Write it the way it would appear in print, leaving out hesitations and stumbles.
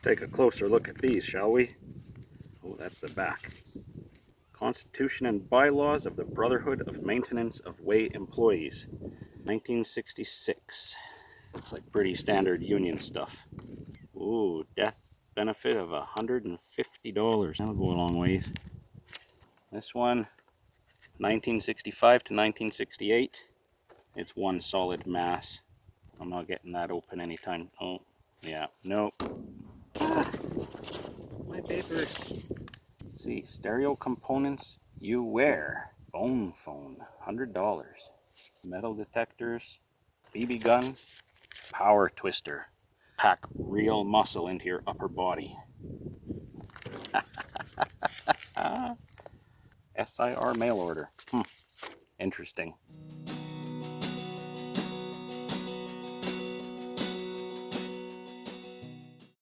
Let's take a closer look at these, shall we? Oh, that's the back. Constitution and Bylaws of the Brotherhood of Maintenance of Way Employees, 1966. Looks like pretty standard union stuff. Ooh, death benefit of $150. That'll go a long ways. This one, 1965 to 1968. It's one solid mass. I'm not getting that open anytime. Oh, yeah, no. Ah, my papers. Let's see, stereo components you wear. Bone phone, $100. Metal detectors, BB gun, power twister. Pack real muscle into your upper body. SIR mail order. Interesting.